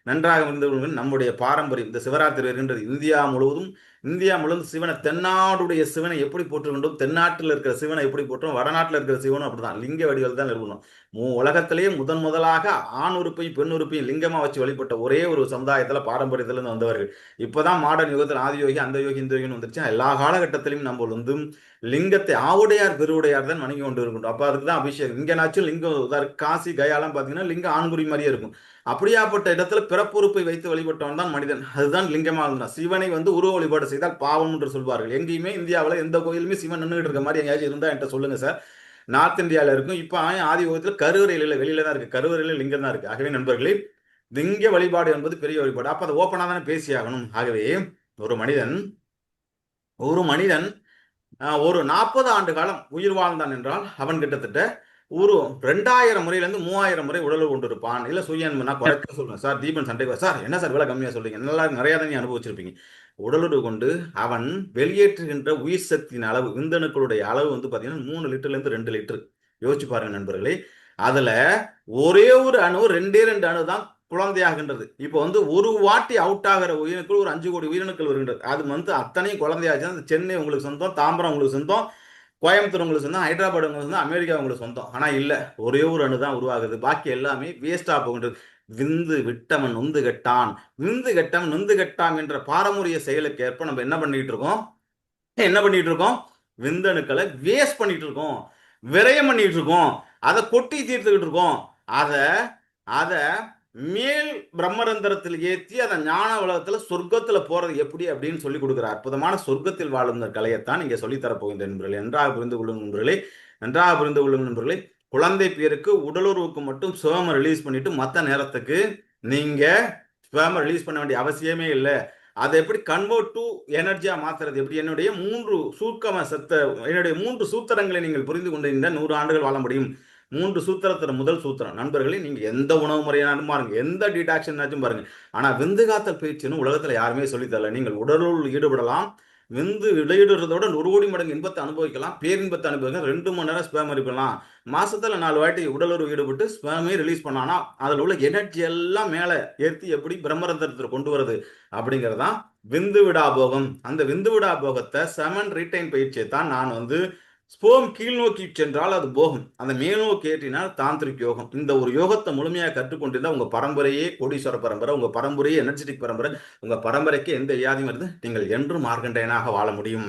நன்றாக புரிந்து கொள்ளுங்கள். நம்முடைய பாரம்பரியம் இந்த சிவராத்திரி வருகின்றது. இந்தியா முழுவதும் சிவனை, தென்னாடுடைய சிவனை எப்படி போற்றுகின்றோம், தென்னாட்டில் இருக்கிற சிவனை எப்படி போற்றோம், வடநாட்டில் இருக்கிற சிவனும் அப்படிதான் லிங்க வடிவில் தான் இருக்கணும். உலகத்திலேயே முதலாக ஆண் உறுப்பையும் பெண் உறுப்பையும் லிங்கமா வச்சு வழிபட்ட ஒரே ஒரு சமுதாயத்துல பாரம்பரியத்திலிருந்து வந்தவர்கள். இப்பதான் மாடர்ன் யுகத்தில் ஆதி யோகி, அந்த யோகி, இந்த யோகின்னு வந்துருச்சு. எல்லா காலகட்டத்திலையும் நம்ம வந்து லிங்கத்தை ஆவுடையார் பெருவுடையார் தான் வணங்கி கொண்டு இருக்கின்றோம். அப்ப அதுக்கு தான் அபிஷேகம். இங்கனாச்சும் லிங்கம், காசி கயாலாம் பாத்தீங்கன்னா லிங்கம் ஆண்குறி மாதிரியே இருக்கும். அப்படியாப்பட்ட இடத்துல பிறப்புறுப்பை வைத்து வழிபட்டவன் தான் மனிதன். அதுதான் லிங்கமாக இருந்தான். சிவனை வந்து உருவ வழிபாடு செய்தால் பாவம் என்று சொல்வார்கள். எங்கேயுமே இந்தியாவில் எந்த கோயிலுமே சிவன் நின்றுட்டு இருக்க மாதிரி எங்கேயாச்சும் இருந்தா என்கிட்ட சொல்லுங்க சார். நார்த் இந்தியாவில் இருக்கும். இப்போ ஆதி யுகத்தில் கருவறையில் இல்லை, வெளியில தான் இருக்கு. கருவறையில் லிங்கம் தான் இருக்கு. ஆகவே நண்பர்களே, லிங்க வழிபாடு என்பது பெரிய வழிபாடு. அப்ப அதை ஓப்பனா தானே பேசி ஆகணும். ஆகவே ஒரு மனிதன் ஒரு மனிதன் ஒரு 40 ஆண்டு காலம் உயிர் வாழ்ந்தான் என்றால் அவன் கிட்டத்தட்ட ஒரு 2000 முறையிலிருந்து 3000 முறை உடல் கொண்டிருப்பான். இல்ல நான் குறைக்க சொல்றேன் சார். தீபன் சண்டை சார், என்ன சார் விலை கம்மியா சொல்றீங்க, நல்லா நிறைய தான் அனுபவிச்சிருப்பீங்க. உடலுறவு கொண்டு அவன் வெளியேற்றுகின்ற உயிர் சக்தியின் அளவு, விந்தணுக்களுடைய அளவு வந்து பாத்தீங்கன்னா 3 லிட்டர்ல இருந்து 2 லிட்டர். யோசிச்சு பாருங்க நண்பர்களே. அதுல ஒரே ஒரு அணு, 2 அணு தான் குழந்தையாகின்றது. இப்போ வந்து ஒரு வாட்டி அவுட் ஆகிற உயிரினுக்குள் ஒரு 5 கோடி உயிரினுக்கள் வருகின்றது. அது வந்து அத்தனையும் குழந்தையாச்சு. சென்னை உங்களுக்கு சொந்தம், தாம்பரம் உங்களுக்கு சொந்தம், கோயம்புத்தூர் உங்களுக்கு சொந்தம், ஹைதராபாத் உங்களுக்கு சொந்தம், அமெரிக்கா உங்களுக்கு சொந்தம். ஆனா இல்ல, ஒரே ஒரு அணு தான் உருவாகுது. பாக்கி எல்லாமே வேஸ்டா போகின்றது. விந்து விட்டவன் நொந்து கெட்டான், விந்து கெட்டவன் நொந்து கெட்டான் என்ற பாரம்பரிய செயலுக்கு ஏற்ப நம்ம என்ன பண்ணிட்டு இருக்கோம், விந்தணுக்களை வேஸ்ட் பண்ணிட்டு இருக்கோம், விரயம் பண்ணிட்டு இருக்கோம், அதை கொட்டி தீர்த்துக்கிட்டு இருக்கோம். அதை அதை மேல் பிரம்மரந்திரத்தில் ஏற்றி அதை ஞான உலகத்துல சொர்க்கத்துல போறது எப்படி அப்படின்னு சொல்லி கொடுக்குற அற்புதமான சொர்க்கத்தில் வாழும் கலையைத்தான் இங்க சொல்லித்தரப் போகின்ற நண்பர்களே. நன்றாக புரிந்து கொள்ளும் நண்பர்களே, நன்றாக புரிந்து கொள்ளும் நண்பர்களே. குழந்தை பேருக்கு உடலுறவுக்கு மட்டும் ஸ்பெர்மை ரிலீஸ் பண்ணிட்டு மற்ற நேரத்துக்கு நீங்க ஸ்பெர்மை ரிலீஸ் பண்ண வேண்டிய அவசியமே இல்லை. அதை எப்படி கன்வெர்ட் டு எனர்ஜியா மாத்துறது எப்படி? என்னுடைய 3 சூத்திரங்களை நீங்கள் புரிந்து கொண்டிருந்த 100 ஆண்டுகள் வாழ முடியும். 3 சூத்திரத்துல முதல் சூத்திரம் நண்பர்களே, நீங்க எந்த உணவு முறையானாலும் பாருங்க, எந்த டிடாக்ஷன் பாருங்க, ஆனா விந்து காத்தல் பயிற்சின்னு உலகத்துல யாருமே சொல்லித்தரல. நீங்கள் உடலுள் ஈடுபடலாம், விந்து விளையிடுறதோட 100 கோடி மடங்கு இன்பத்தை அனுபவிக்கலாம், பேரின்பத்தை அனுபவிக்கலாம், 2 மணி நேரம் ஸ்பேம் இருக்கலாம், மாசத்துல 4 வாட்டி உடலுறவு ஈடுபட்டு ஸ்பேமே ரிலீஸ் பண்ணானா அதுல உள்ள எனர்ஜி எல்லாம் மேல ஏற்றி எப்படி பிரம்மரந்திரத்தில் கொண்டு வருது அப்படிங்கறதான் விந்து விடா போகம். அந்த விந்து விடா போகத்தை 7 ரீடைன் பயிற்சியை தான் நான் வந்து ஸ்போம் கீழ் நோக்கி சென்றால் அது போகும், அந்த மேல் நோக்கி ஏற்றினால் தாந்திரிக் யோகம். இந்த ஒரு யோகத்தை முழுமையாக கற்றுக்கொண்டிருந்தா உங்க பரம்பரையே கோடீஸ்வர பரம்பரை, உங்க பரம்பரையே எனர்ஜெட்டிக் பரம்பரை, உங்க பரம்பரைக்கு எந்த வியாதியும் வருது நீங்கள் என்றும் மார்க்கண்டேயனாக வாழ முடியும்.